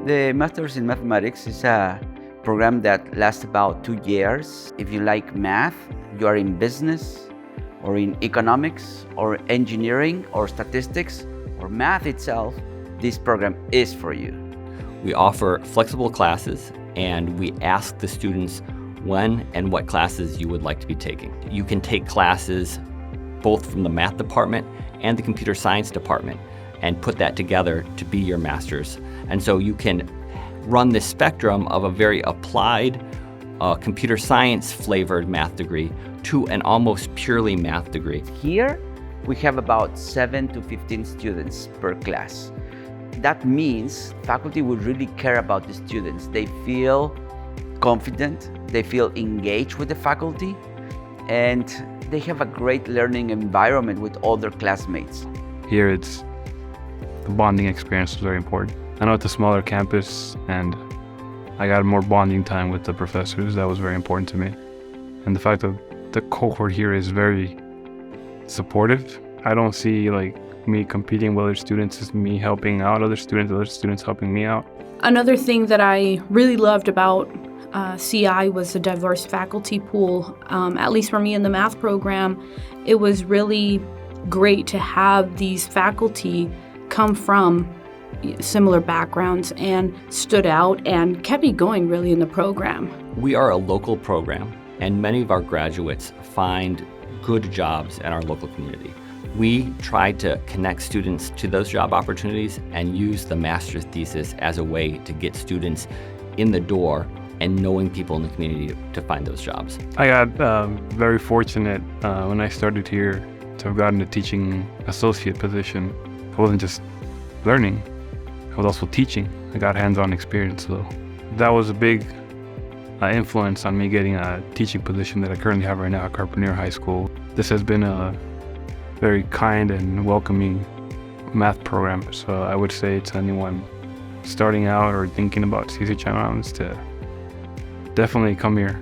The Masters in Mathematics is a program that lasts about 2 years. If you like math, you are in business, or in economics, or engineering, or statistics, or math itself, this program is for you. We offer flexible classes, and we ask the students when and what classes you would like to be taking. You can take classes both from the math department and the computer science department and put that together to be your master's. And so you can run the spectrum of a very applied computer science flavored math degree to an almost purely math degree. Here, we have about 7 to 15 students per class. That means faculty will really care about the students. They feel confident, they feel engaged with the faculty, and they have a great learning environment with all their classmates. Here, the bonding experience was very important. I know it's a smaller campus, and I got more bonding time with the professors. That was very important to me. And the fact that the cohort here is very supportive. I don't see me competing with other students, it's me helping out other students helping me out. Another thing that I really loved about CI was the diverse faculty pool. At least for me in the math program, it was really great to have these faculty come from similar backgrounds and stood out and kept me going really in the program. We are a local program, and many of our graduates find good jobs in our local community. We try to connect students to those job opportunities and use the master's thesis as a way to get students in the door and knowing people in the community to find those jobs. I got very fortunate when I started here to have gotten a teaching associate position. I wasn't just learning, I was also teaching. I got hands-on experience, so that was a big influence on me getting a teaching position that I currently have right now at Carpenter High School. This has been a very kind and welcoming math program, so I would say to anyone starting out or thinking about CSU Channel Islands to definitely come here.